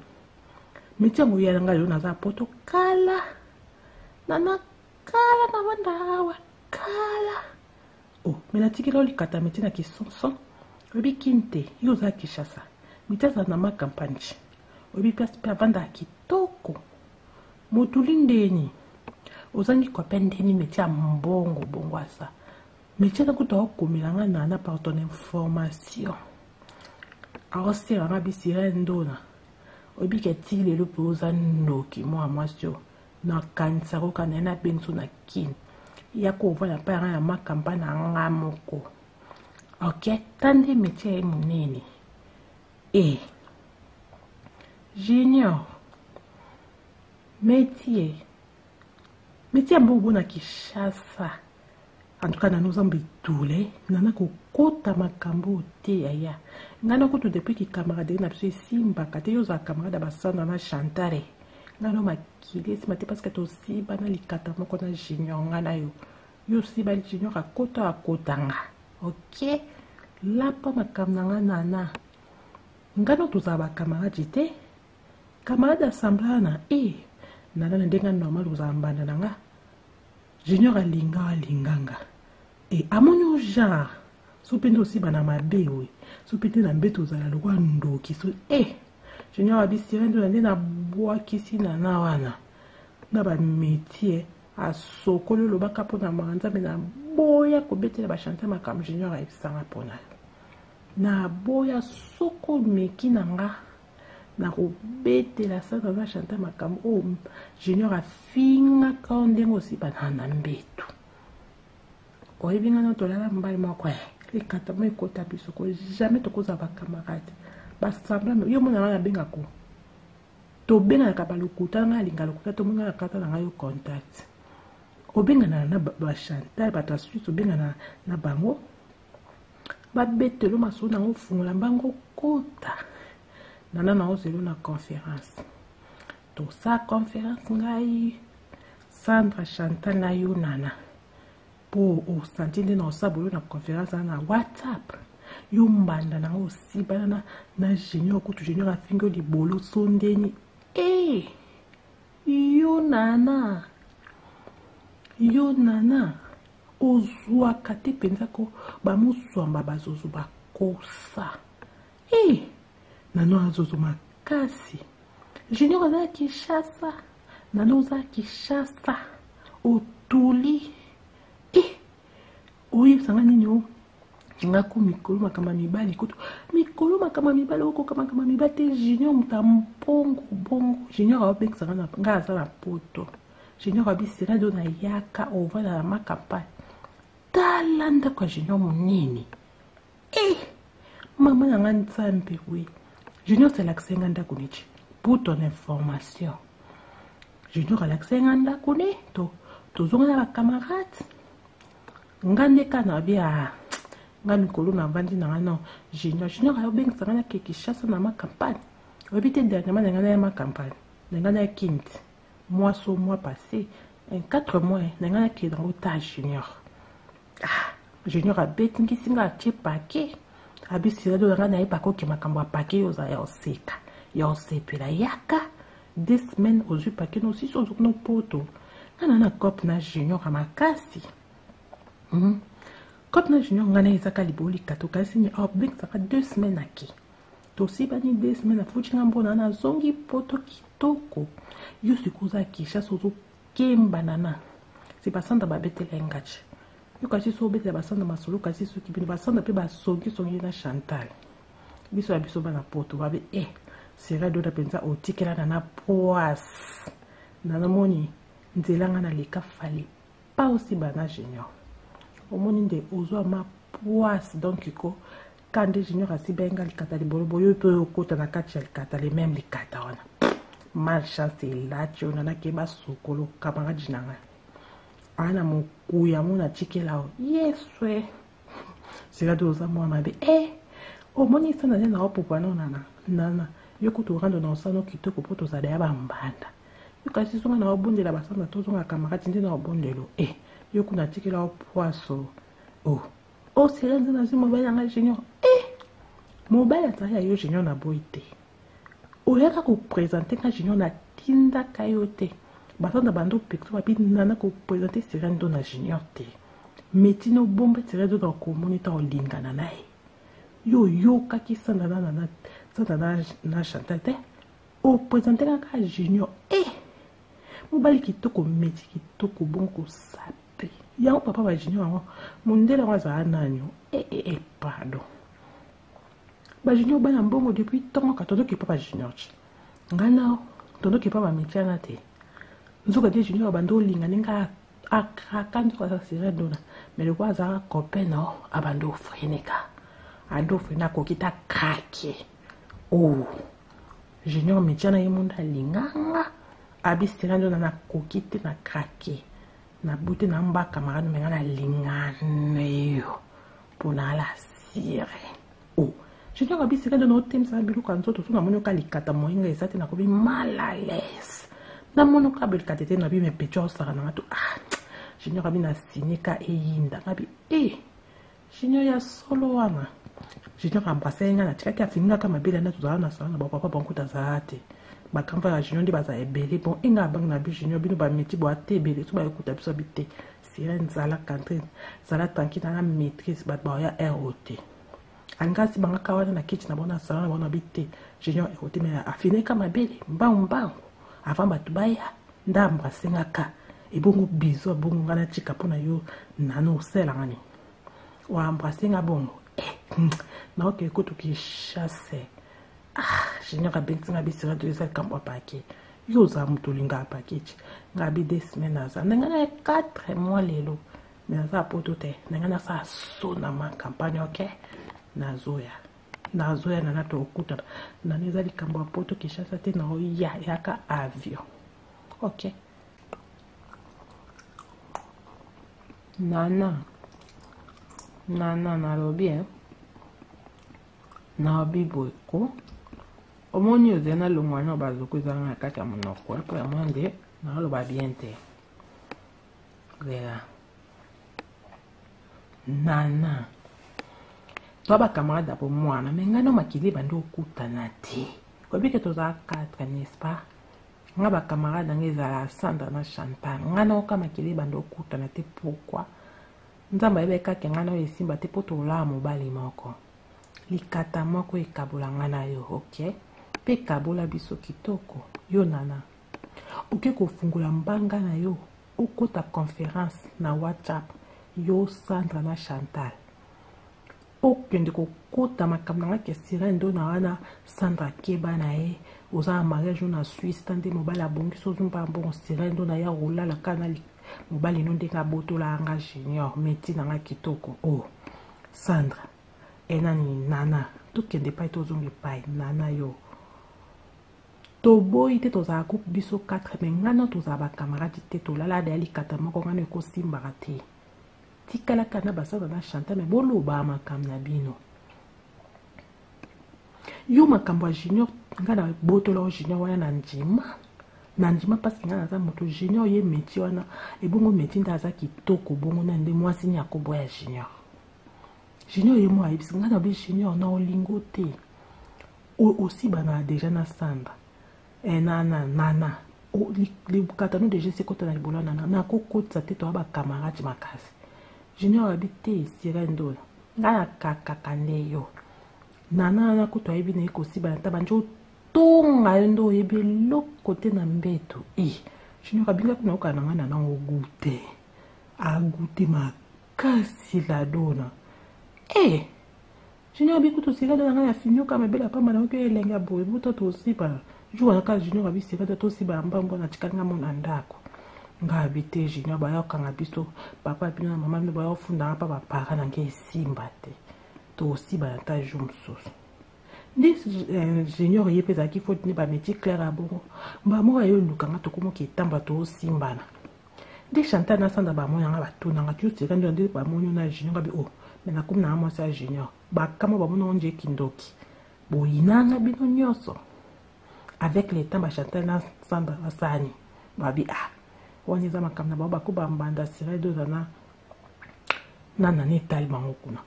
meti yango yalanga yo na za poto kala na wanda awa kala mena tikela olikata meti na kisonson obi kinte yo za Kishasa meti aza na ma campagne obi place pe avanda kitoko motulindeni ozangi kwa pendeni meti ya mbongo bongwasa meti na kuta okomela nana par ton information aosera nga bisire ndona obi ke ti lelo pe oza noki mwa mwasio na kanisa ko kana na benso na kin ya ko vana pa ya ma campagne nga moko ok tande meti ya munene Junior métier mbobo na Kishasa en tout cas na nous ambitule nana ko kota makambo te ya ngana ko to depuis ki camarade na biso simba kate yo za camarade basana na Chantare ngana makili simate parce que to si bana likata moko na Junior ngana yo si ba Junior akotanga ok lapa makamna nana ngana to za ba camarade te camarade assemblana nana ndenga normal uzambana nanga Junior alinganga amonyo genre supende aussi bana mabe we supende na mbeto zala lokwa ndoki so Junior abisire ndo na boa kisi na wana na ba métier asokolo lobaka pona manza na boya ko betela ba chanter makam Junior aibisanga pona na boya soko meki nanga na kobetela sasa na chanter makam Junior afinga kaondengo aussi banana mbeto oibinga na tolala mbali moko likata mo ekota biso ko jamais tokoza ba camarade basambla yo mona na benga ko to benga ka balukuta nga linga lukuta to mona kata na yo contact obenga na ba chanter ba tasui to benga na bango ba betelo masona ngo fungola mbango kota nana na ozelo na conférence to sa conférence ngai Sandra Chantal na yo nana po santinde na osabolo na conférence na WhatsApp yo mbanda na aussi bana na Junior ko to Junior afingo libolo sondeni yo nana ozwa kate penza ko bamuswamba bazozo bakosa nano azozo makasi Junior aza Kishasa nano za Kishasa tuli oyebisanga nini o ngako mikolo makamba mibali kutu mikolo makamba mibali okoka makamba mibali te junior muta mpongo bongo junior aobekisanga na nga aza na poto junior abisira do na yaka ovanda na makampani tala ndako ya junior monene mama na nga nzambe we junior selakise nga ndako neti pour ton information junior alakise nga ndako ne tozonga na bacamarade nga ndeka na bia nga mikolo na vandi na nga non junior ayobengisanga na Kinshasa na makampani oyebi te dernièrement na nga na ya makampani na nga na ya Kindi mois passé 4 mois na nga na kende nango ta junior abetingisi nga atie pake abisira do na nga na yeba koki makambo ya pake oza ya oseka ya osepela yaka 2 semaines ozwi pake no sisi ozokuna poto nga na cope na junior ya makasi cope na junior nga na ezaka liboli kato kasi ni abengisaka 2 semaines ake tosibani 2 semaines afuti nga mbona na zongi poto kitoko yo sikoza Kinshasa ozokemba nana si basanda babetela engachi yo kasi so obetela basanda masolo kasi soki bino basanda mpe basongisongi na Chantal biso ya biso bana poto babe sera do na penza otikela na poise nana moni nzela nga na leka fale pas aussi bana junior omoni nde ozwa ma poise donc ko kande junior asibenga likata libolo boyo to okota na kati ya likata les mêmes likata wana malchance elati ona nakeba sokolo camarade jinanga ana mokuya mona tikela yeswe sera do za mwa mabe omoni sana na opopa nana yoko to rando na osano kitoko poto za ya bambanda yokasi songa na obondela basanda to zonga camarade ndina obondelo yoko na tikela poisson serenze na zi mobile yanga junior mobile ataya yo junior na boite oyaka ko présenter ka junior na tinda kayote basanda bando pekto babi nana ko présenter serendo na junior te metino bombe serendo na ko monitor olingana nae yo kaki sanda na Chantal te o présenter ka junior mobile kitoko meti kitoko bonko sape yango papa ba junior yango mondela waza nanyo pardon ba junior bana mbongo depuis tant que todo ki papa junior ngana todo ki papa metiana te nzoka de junior bando linga ninga akakandi kwa sa serendo na mais le waza copain no abando freneka ado frena ko kita krake junior metiana yemonda linganga abiserendo na kokite na krake na bute na mba camarade menga na lingane yo pona la sire junior abiserendo no temsa bilu kanzoto tuna mono kalikata moinga ezate na kobi mal à l'aise na mono kabelikata te na bi me pecho sara na to junior abi na sinika eyinda ngabi junior ya solo wana junior ambasenga na tikaki afinga kama bela na tuzana na sana ba papa bankuta zaate bakampa ya junior ndi baza ebele bon inga bang na bi junior bino ba meti bo atebele so ba ekuta biso bite siren zala kantre zala tranquille na maîtrise ba ya ROT angasi banga kawana na kitchen na bona sala na bona bite junior ROT me afine kama bele mbao avant batu baya ndamba sengaka ebongo bizo bongo ngana chika pona yo nano sela ngani wa ambrasinga bongo na oke ko to ki chasse junior abenti nga bisira de eza kambo pake yo za mutulinga package nga bi 2 semaines za nga na 4 mois lelo mais za poto te nga na sa so na ma campagne na zoya na nato okuta na neza likambo poto ki chasse te na yaka avion nana nalobi na biboyko omoni ozena longwana bazoko ezanga na kati ya monoko po ya mwande naloba bien te lela nana to bacamarade apo mwana me ngana makili bandi okutana te oyebi ke toza 4 n'est-ce pas nga bacamarade nanga ezala Sandra na Chantal ngana oka makili bandi okutana te pourquoi nzambe ayebekaki ngana oyo esimba te po tolaa mobali moko likata moko ekabola ngana yo mpe ekabola biso kitoko yo nana oke kofungola mbanga na yo okota conférence na WhatsApp yo Sandra na Chantal okende kokota makambo nanga ke sirene ndo na wana Sandra keba na ye oza mariage na Suisse tande mobali abongi so zumba mbongo sirene ndo na ya rolala kana mobali no ndenge abotola anga Junior meti nanga kitoko Sandra enani nana tokende pai tozongi pai nana yo toboyi te tozala groupe biso 4 me ngana tozala bakamaradi te tolala de alikata moko ngana ekosimbaka te tikalaka na basala na Chantal me boloba makambo na bino yo makambo ya Junior ngana botola o Junior wana na ndima parce ngana za moto Junior ye meti wana ebongo meti nda za kitoko bongo na nde mwasi ni akobo ya Junior ye mo ayibisi ngana bi Junior na olingo te aussi bana déjà na Sandra nana li katano déjà c'est kota na libola na kokotsa te to ba camarade makasi Junior habité sirene dola ngana kaka ndeyo nana kuto ayibi na ikosi bana tabanjo tonga ndo yebe lokote na mbeto Junior abinga kuna okana ngana na ogute agute makasi la dona Junior bikuto sirene dola ngana finyo kama bela pamba na oke elenga boye buto to sipa jour na ka Junior abi sirene to siba mbambo na tikanga mona ndako nga habité Junior ba yakanga biso papa bino na mama bino ba ofunda pa ba para na nge simba te to aussi ba ta jumsusu ndi Junior ye peza ki faut ni ba métier clair a bongo ba mo ayo lukanga to komo ki tamba to simbana ndi Chantal na Sandra ba mo yanga ba tuna nga tu sirene ndi ba mo na Junior bi mais na comme na mo sa Junior ba kama ba mo na onje kindoki bo inanga bino nyoso avec les temps ba Chantal na Sandra basani babi wani za makamna ba ko ba mbanda sirene do na nani tali bango kuna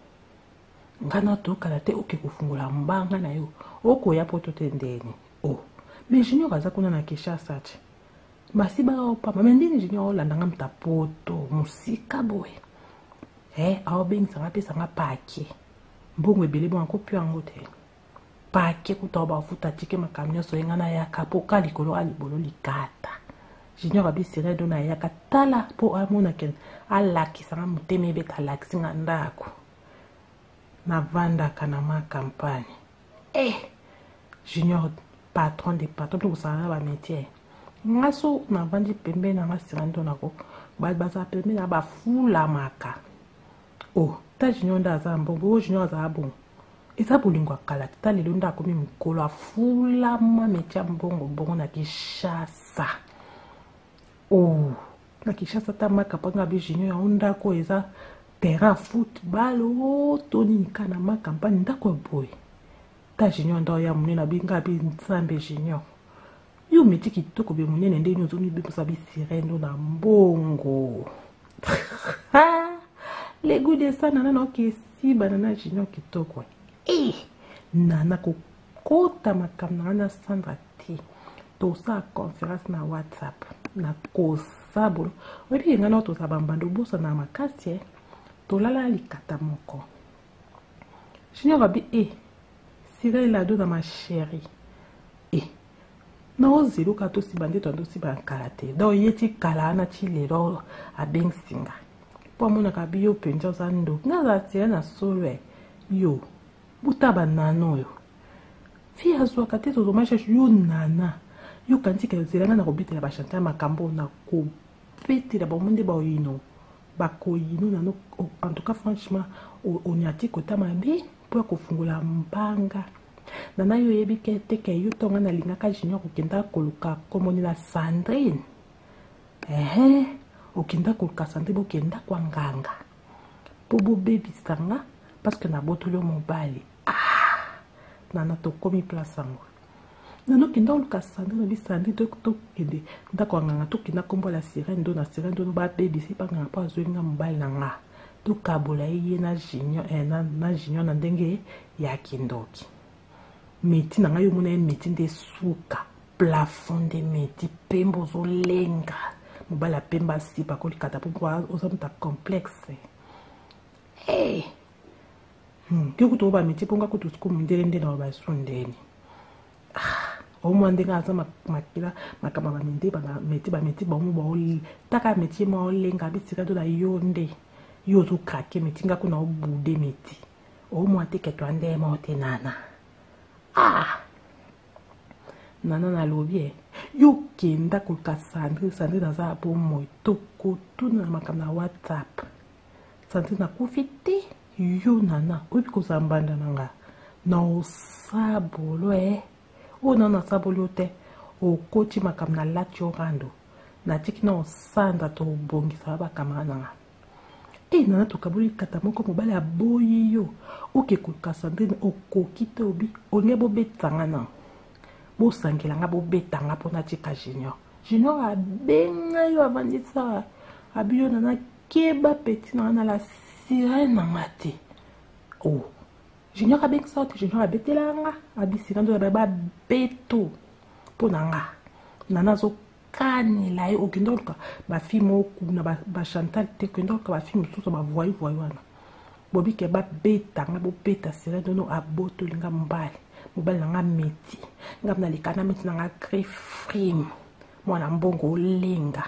ngana to kala te oke kufungula mbanga na yo oko ya poto te ndeni mais Junior aza kuna na kesha sache masiba opa mamendini Junior olandanga mtapoto musika boye awo bengisa nga pesa nga pake mbongo ebele bo ankopi yango te pake kuta ba futa tike makamnyo so ngana ya kapoka likolo alibolo likata Junior abi sirene do na ya katala po amona ken alakisa nga muteme be kalakisi nga ndako na vanda kanama campagne Junior patron de patron to sana ba métier ngaso na vandi pembe na sirene do nako baza pembe na ba fula maka ta Junior nda za mbongo Junior za bon eza bolingwa kala ta lelo nda komi mukolo afula ma métier mbongo bongo na Kishasa na Kishasa ta maka panga bi Junior onda ko eza terrain football toni nikana ma campagne ndako boy ta Junior ndo ya munena binga bi nsambe Junior yo meti kitoko be munene nde nyo zomi be sabi sirene na mbongo le goût de ça nana ke si banana Junior kitoko nana ko kota makamna na Sandra ti to sa conférence na WhatsApp na ko sabolo webi ngana to sabambando bosa na makasi tolala likata moko Junior abi sirene la do na ma chérie na ozelo ka to sibande to ndo siba karate do yeti kala na chilero abengsinga po mona ka biyo penja zando ngaza tia na solwe yo butaba nano yo fi azwa kate to domasha yo nana yo kanti ke zela na robite la ba Chantal makambo na ko petira ba monde ba yino bakoyino nano en tout cas franchement on yati kota mabe po ko fungula mbanga nana yo yebi ke teke yo tonga na lingaka Junior kokenda koluka komoni na Sandrine okenda koluka Sandrine bokenda kwa nganga po bo baby sanga parce que na botolo mobali nana to komi place ango nano kenda koluka Sandrine bi Sandrine to kende ndako nganga to kenda kombo la sirene do na sirene do ba baby si pa nganga pa zoinga mobali nanga to kabola ye na Junior na Junior na ndenge ya kindoki meti nanga yo mona meti nde suka plafond de meti pembo zo lenga mobala pemba sipa ko likata po ozamuta complexe ke kuto ba meti ponga kuto siku mundele nde na ba sondeni au moins ndenge aza makila makamba bameti bango baoli taka meti ma olenga bisika to na yo nde yo zo krake meti nga kuna obude meti au moins te ke to ande ma te nana nana na lobi yo kenda koluka Sandrine aza po moi tokotuna na makambo na WhatsApp Sandrine akufi te yo nana oyebi kozala mbanda na nga na osabolo oyo nana osabolo te okoti makambo na lati orando natiki na osanda to obongisa bakamara na nga nana tokaboli kata moko mobali aboyi yo oke koluka Sandrine okoki te obi olingi bobetanga na bosangelanga bobetanga mpona tika Junior abenga yo avandisa abi yo nana keba peti na nga na la sirene na nga te Junior abengisa te Junior abetela nga abi sirene ndo na babeto mpona nga nana azokanela ye okende oluka bafille moko na bachantal te okende oluka bafille mosusu bavoyi wana bobike babetanga bobeta sirene ndono abotolinga mobali na nga meti nga na likana meti na nga grifrim mwana mbongo olenga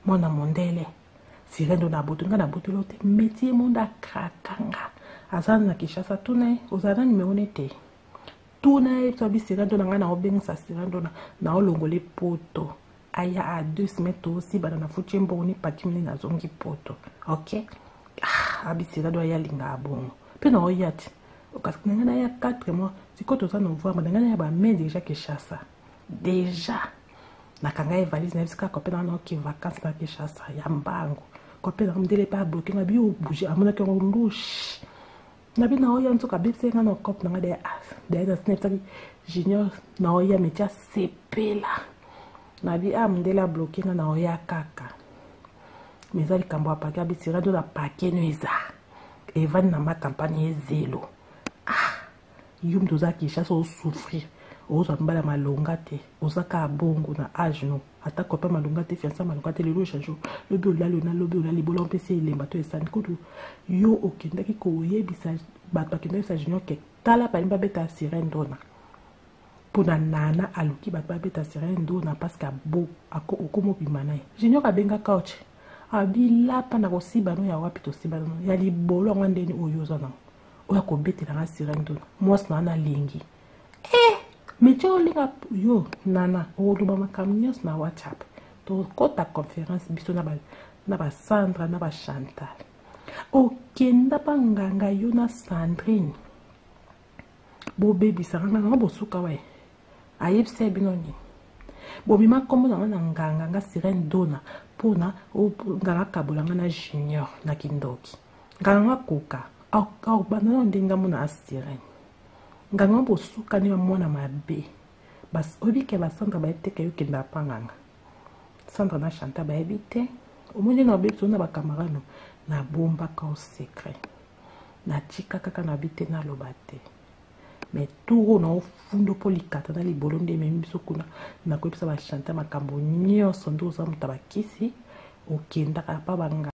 mwana mondele sirene ndo na boto nga na botolo te meti ye mondo akrakanga aza na Kinshasa tuna ye ozala na nimero ne te tuna ye to abi sirene ndo na nga na obengisa sirene ndo na olongola poto aya a 2 semaines to aussi bana na futi mbongo ni pati mine na zongi poto ok abi sirene ndo ya linga abongo pe na oyati parce que nanga na ya 4 mois siko toza novembre nanga na ya ba mai déjà Kinshasa déjà nakanga ye valise na bisika kope na ki vacances na Kinshasa ya mbango kope na mdele pa bloqué na bio bouger amona ke louche na bi na oya nzoka bese nga na cop na de na snap taki Junior na oya metia sepela na bi mdele bloqué nga na oya kaka mezali kambo apaki abisira do na paquet no eza evan na ma campagne ezelo yum toza Kinshasa osouffrir oza mbala malonga te ozaka bongo na age no ata kopa malonga te fiança malonga te lelo chanjo lobi olali na lobi olali bola mpese elemba to esani kutu yo okendaki koyebisa bato bakendaki Junior ke tala balimba beta sirene ndona mpona nana aluki bato babeta sirene ndona parceke abo okomobima na ye Junior abenga couch abilapa na kosiba no ya wapi tosiba no ya libolo yango ndeni oyo oza nango oyo akobetela nga sirene ndona mwasi na wana lingi meti olinga yo nana oloba makambo nyonso na WhatsApp tokota conférence biso na basandra na bachantal okenda banganga yo na Sandrine bobebisaka nganga bosuka we ayebisa bino nini bobima kombo na nga na nganga nga sirene dona mpona nganga kabolanga na Junior na kindoki nganga koka banana ndenga mona asirene nganga bosuka ni mwana mabe bas obike basandra baeteke yokenda apanganga Sandra na Chantal bayebi te omoni na beto na bakamarano na bomba ka au secret na tika kaka na bite na loba te mais turo na ofundo polikata na libolo nde memi biso kuna na koyebisa ba Chantal makambo nyonso ndo za mutabakisi okenda pa banga